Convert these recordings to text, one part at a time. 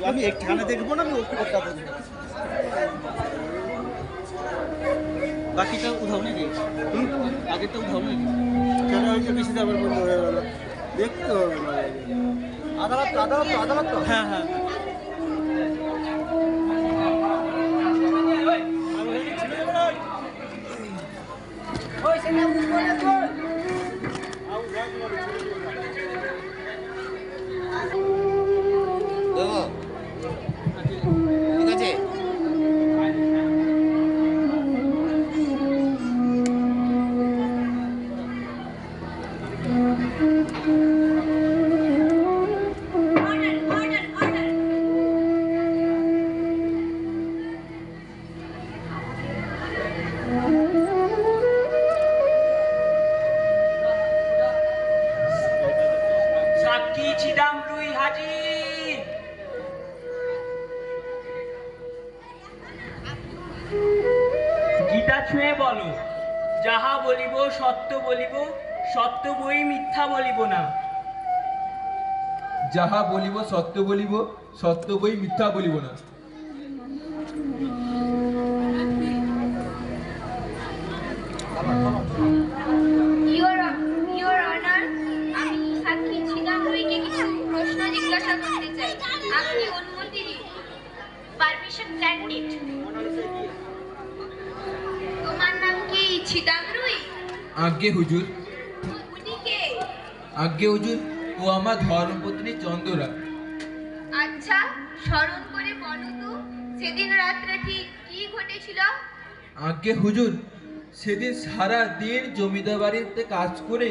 আমি এখানে দেখবো না, আমি ওটা দেখবো। বাকিটা উধাও নাকি? আগেরটা উধাও নাকি? কেন হয়েছে কৃষিতে আবার বন্ধ হয়ে গেল? দেখতে হবে না। আদালত আদালত আদালত তো? হ্যাঁ হ্যাঁ। ঠিক আছে। সাক্ষী চিদামরুই হাজির। গীতা ছুঁয়ে বলো, যাহা বলিব সত্য বলিব, সত্য বই মিথ্যা বলিব না। যাহা বলিব সত্য বলিব, সত্য বই মিথ্যা বলিব না। ইওর অনার, আমি সাক্ষী চিদামরুইকে কিছু প্রশ্ন জিজ্ঞাসা করতে চাই। আপনি অনুমতি দিন। Permission granted. তোমার নাম কি চিদামরুই? আজ্ঞে হুজুর। উনি কে? আজ্ঞে হুজুর, ও আমার ধর্মপত্নী চন্দ্রা। আচ্ছা, স্মরণ করে বলো তো, সেদিন রাত্রে ঠিক কি ঘটেছিল? আজ্ঞে হুজুর, সেদিন সারা দিন জমিদার বাড়িতে কাজ করে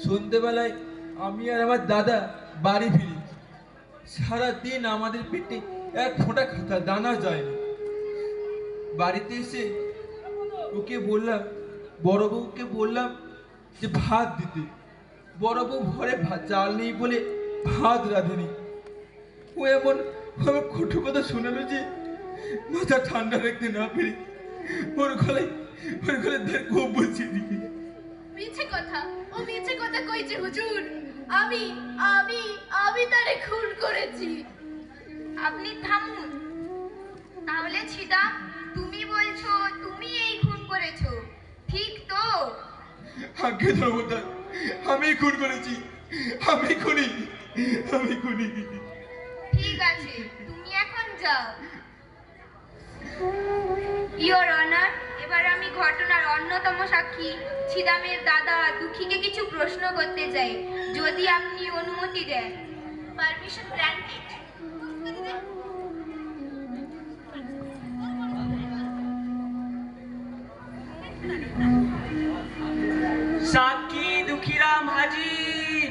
সন্ধ্যেবেলায় আমি আর আমার দাদা বাড়ি ফিরি। সারা দিন আমাদের পেটে এক ফোঁটা খাতা দানা যায়নি। বাড়িতে এসে ওকে বললাম, বড় বউকে বললাম যে ভাত দিতে। বড় বউ ঘরে চাল নেই বলে ভাত রাঁধেনি। ও এমন আমার কটু কথা শোনালো যে মাথা ঠান্ডা রাখতে না পেরে ওর গলায় তার খুব বসিয়ে দিই। মিছে কথা, ও মিছে কথা কইছে হুজুর। আমি আমি আমি তারে খুন করেছি। আপনি থামুন। তাহলে ছিদা, তুমি বলছো তুমি এই খুন করেছো, ঠিক তো? আজ্ঞে ধর্মদার, আমি খুন করেছি। আমি খুনি। ঠিক আছে, তুমি এখন যাও। ইওর অনার, এবার আমি ঘটনার অন্যতম সাক্ষী ছিদামের দাদা দুঃখীকে কিছু প্রশ্ন করতে চাই, যদি আপনি অনুমতি দেন। Permission granted. সাক্ষী দুঃখীরাম হাজির।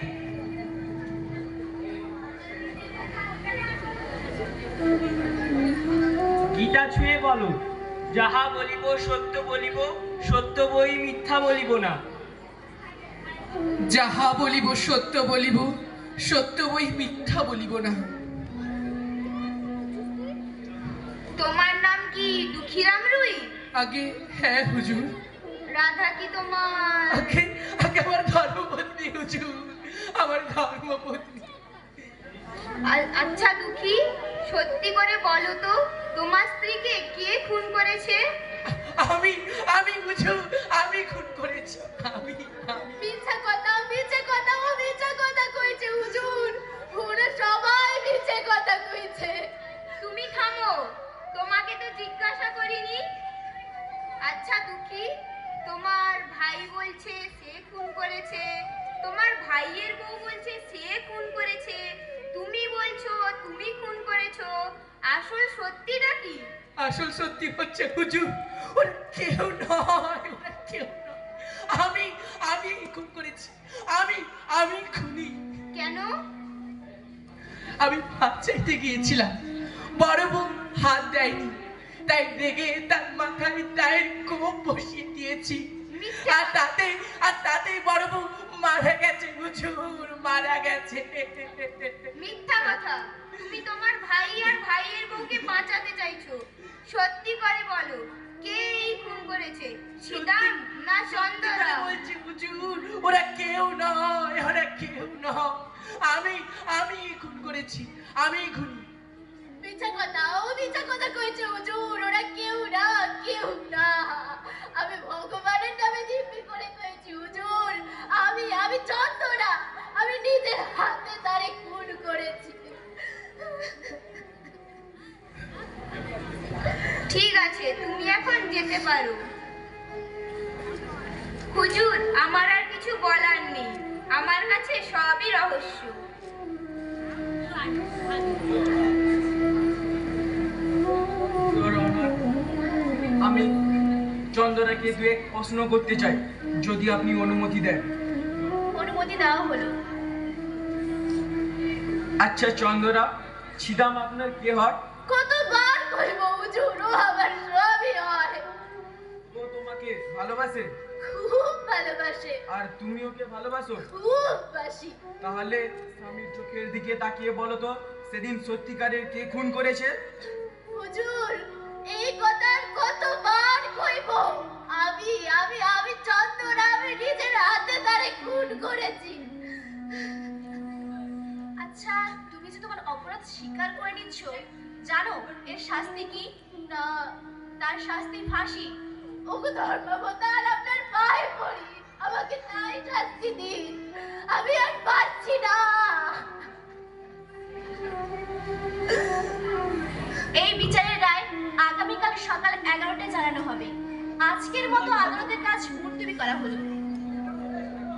গীতা ছুঁয়ে বলো, যাহা বলিব সত্য বলিব, সত্য বই মিথ্যা বলিব না। যাহা বলিব সত্য বলিব, সত্য বই মিথ্যা বলিব না। তোমার নাম কি দুঃখীরাম রুই? আগে হ্যাঁ হুজুর। রাধা কি তোমার? আগে আগে আমার ধর্মপত্নী হুজুর, আমার ধর্মপত্নী। আচ্ছা দুঃখী, সত্যি করে বলো তো, তোমার স্ত্রীকে কে খুন করেছে? আমি আমি হুজুর, আমি খুন করেছি। আমি মিথ্যা কথা, মিথ্যা কথা, ও মিথ্যা কথা কইছে হুজুর। ওরা সবাই মিথ্যা কথা কইছে। তুমি থামো, তোমাকে তো জিজ্ঞাসা করিনি। আচ্ছা দুঃখী, তোমার ভাই বলছে সে খুন করেছে, তোমার ভাইয়ের বউ বলছে সে খুন করেছে, তুমি বলছো তুমি খুন করেছো, আসল সত্যিটা কি? আসল সত্যি হচ্ছে হুজুর, ওর কেউ নয়, ওরা কেউ নয়। আমি আমি খুন করেছি। আমি খুনি। কেন? আমি ভাত চাইতে গিয়েছিলাম, বড় বউ হাত দেয়নি, তাই রেগে তার মাথায় তাই কোপ বসিয়ে দিয়েছি। আর তাতে বড় বউ মারা গেছে হুজুর, মারা গেছে। মিথ্যা কথা, তুমি তোমার ভাই আর ভাইয়ের বউকে বাঁচাতে চাইছো। সত্যি করে বলো, কে এই খুন করেছে? সীতাম না চন্দরা? বলছি হুজুর, ওরা কেউ নয়, ওরা কেউ নয়। আমি খুন করেছি, আমি খুনি। মিথ্যা কথা, ও মিথ্যা কথা কইছে হুজুর, ওরা কেউ না, কেউ না। আমি ভগবানের নামে দিব্যি করে কইছি হুজুর, আমি চন্দনা, আমি নিজের হাতে তারে খুন করেছি। ঠিক আছে, তুমি এখন যেতে পারো। হুজুর, আমার আর কিছু বলার নেই, আমার কাছে সবই রহস্য। Your Honor, আমি চন্দনাকে দু এক প্রশ্ন করতে চাই, যদি আপনি অনুমতি দেন। অনুমতি দেওয়া হলো। আচ্ছা চন্দনা, ছিদাম আপনার কে হয়? কতবার কইব হুজুর, ও আমার স্বামী হয়। ও তোমাকে ভালোবাসে খুব ভালোবাসে, আর তুমি ওকে ভালোবাসো? খুব বাসি। তাহলে স্বামীর চোখের দিকে তাকিয়ে বলো তো, সেদিন সত্যিকারের কে খুন করেছে? হুজুর, এই কথা আর কতবার কইব? আমি আমি আমি চন্দনা, আমি নিজের হাতে তারে খুন করেছি। আচ্ছা, তুমি যে তোমার অপরাধ স্বীকার করে নিচ্ছ, জানো এর শাস্তি কি? না, তার শাস্তি ফাঁসি। ওগো ধর্মাবতার, আপনার পায়ে পড়ি, আমাকে তাই শাস্তি দিন, আমি আর পারছি না। এই বিচারের রায় আগামীকাল সকাল 11টায় জানানো হবে। আজকের মতো আদালতের কাজ মুলতবি করা হলো।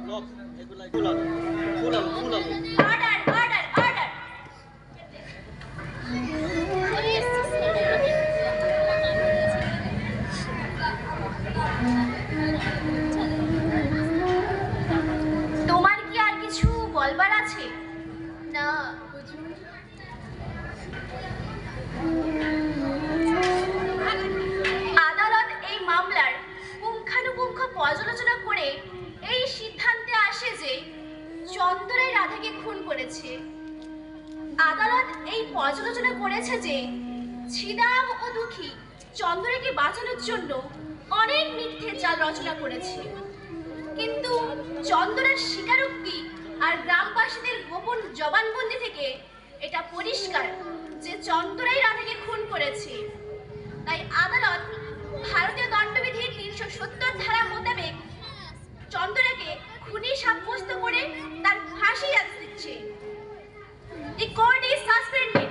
লোক এগুলা ফুলালো ফুলালো ফুলালো অর্ডার অর্ডার অর্ডার। তোমার কি আর কিছু বলবার আছে? না হুজুর। আদালত এই মামলার পুঙ্খানুপুঙ্খ পর্যালোচনা করে এই সিদ্ধান্তে আসে যে চন্দনাই রাধাকে খুন করেছে। আদালত এই পর্যালোচনা করেছে যে ছিদাম ও দুঃখী চন্দনাকে বাঁচানোর জন্য অনেক মিথ্যে জাল রচনা করেছে, কিন্তু চন্দনার স্বীকারোক্তি আর গ্রামবাসীদের গোপন জবানবন্দি থেকে এটা পরিষ্কার যে চন্দনাই রাধাকে খুন করেছে। তাই আদালত ভারতীয় দণ্ডবিধির 370 ধারা মোতাবেক চন্দনাকে খুনি সাব্যস্ত করে তার ফাঁসি আদেশ দিচ্ছে। The court is suspended.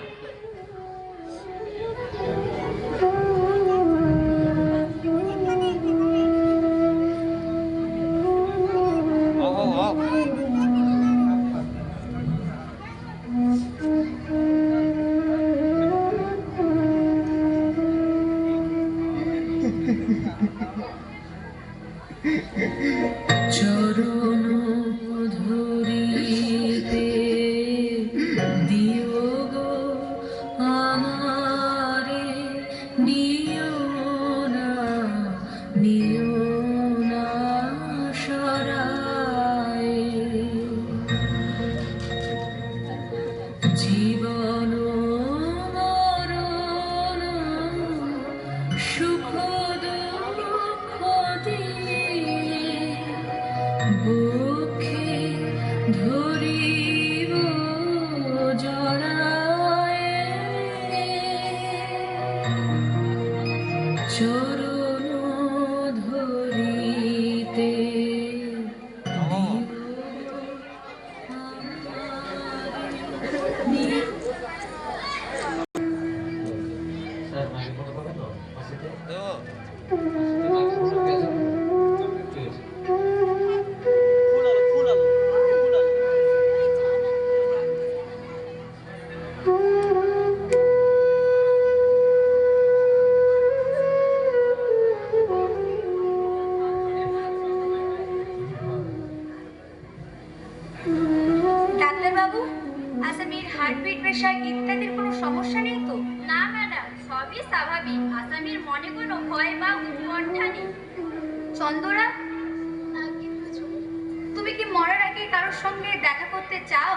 চরণ ধরিতে দিও গো আমারে, নিও না সরায়। জীবন মরণ সুখ দুঃখ দিয়ে বুকে ধরিব জড়ায়। চরণ ধরিতে ফুলালো ফুলালো ফুলালো ডাক্তারবাবু, আসামির হার্টবিট, প্রেশার ইত্যাদির কোনো সমস্যা নেই তো? না ম্যাডাম, সবই স্বাভাবিক। আসামির মনে কোনো ভয় বা উৎকণ্ঠা নেই। চন্দনা, তুমি কি মরার আগে কারোর সঙ্গে দেখা করতে চাও?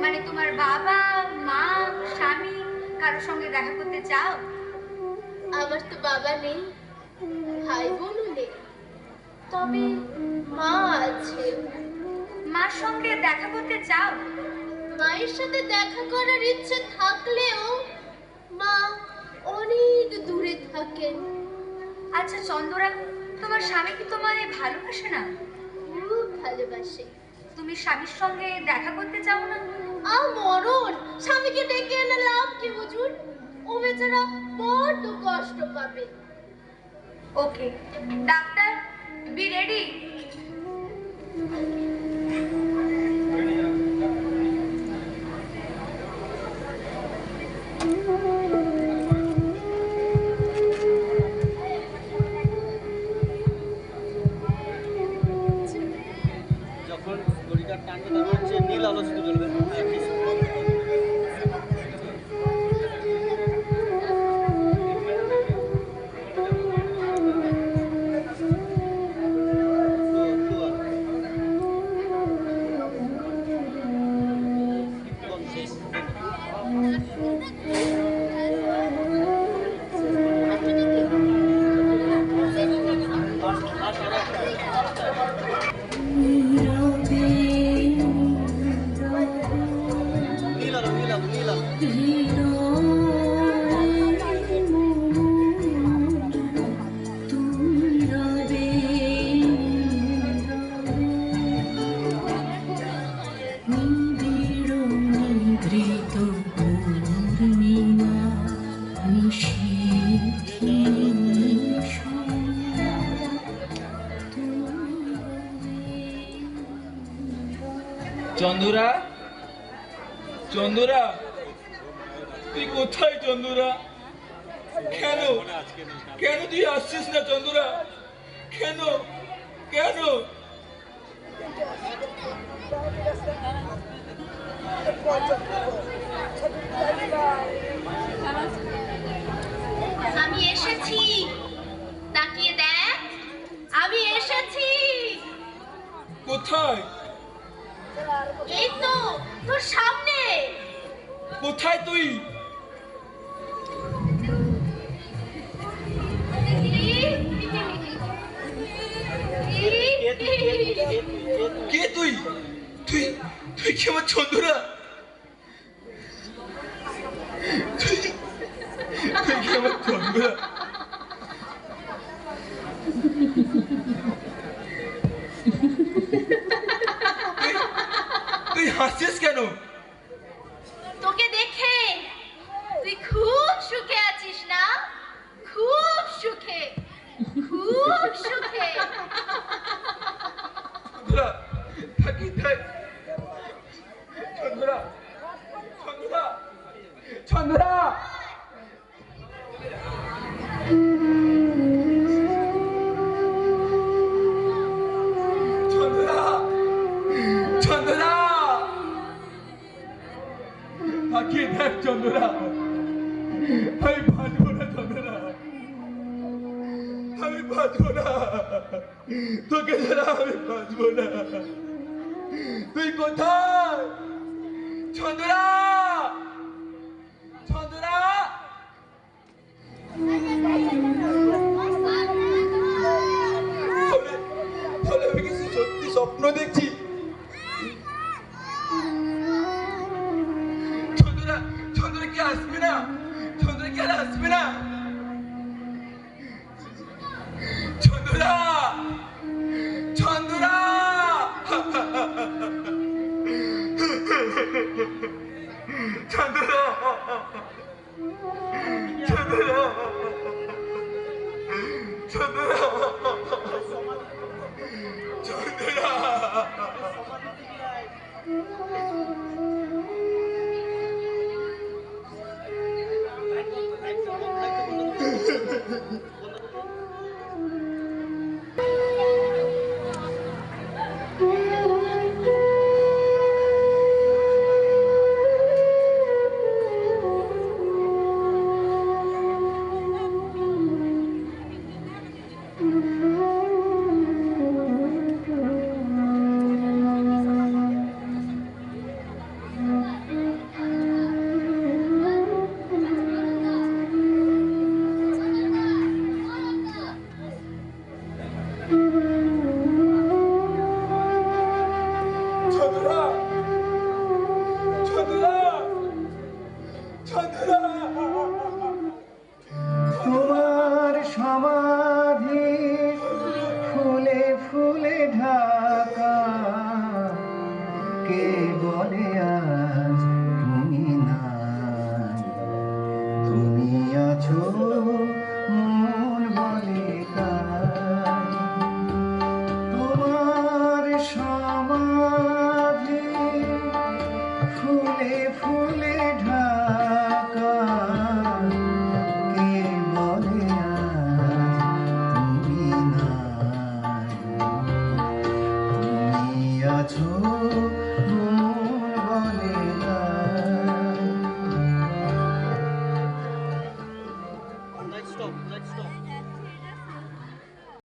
মানে তোমার বাবা, মা, স্বামী কারোর সঙ্গে দেখা করতে চাও? আমার তো বাবা নেই, ভাই বোনও নেই, তবে মা আছে। মার সঙ্গে দেখা করতে চাও? মায়ের সাথে দেখা করার ইচ্ছে থাকলেও মা অনেক দূরে থাকেন। আচ্ছা চন্দরা, তোমার স্বামী কি তোমায় ভালোবাসে না? খুব ভালোবাসে। তুমি স্বামীর সঙ্গে দেখা করতে চাও না? মরণ, স্বামীকে ডেকে এনে লাভ কি হুজুর? ও বেচারা বড্ড কষ্ট পাবে। ওকে ডাক্তার, বি রেডি। যখন ঘড়িটার টানটা তখন হচ্ছে নীল আলো শুধু জ্বলবে। নীল আলো, নীল আলো, নীল আলো। চন্দুরা, চন্দুরা, তুই কোথায় চন্দুরা? কেন কেন তুই আসছিস না চন্দুরা? কেন কেন? আমি এসেছি, তাকিয়ে দেখ, আমি এসেছি। কোথায় এই তো তোর সামনে। কোথায় তুই? কে তুই? তুই তুই কি আমার চন্দুরা? তুই কি আমার চন্দুরা? তুই হাসছিস কেন? তোকে দেখে তুই খুব সুখে আছিস না? খুব সুখে, খুব সুখে। চন্দুরা, থাকি থাক। চন্দুরা, চন্দুরা, চন্দুরা। চন্দুরা, চন্দুরা, তাকিয়ে দেখ চন্দুরা। আমি বাঁচবো না চন্দুরা, আমি বাঁচবো না, তোকে ছাড়া আমি বাঁচবো না। তুই কোথায় চন্দুরা? চন্দুরা, তাহলে আমি কিছু সত্যি স্বপ্ন দেখছি? চন্দুরা, চন্দুরা কি আসবে না? চন্দুরা কি আর আসবে না? চন্দুরা, চন্দুরা, চন্দুরা, চন্দুরা, চন্দুরা, চন্দুরা। কে বলে আজ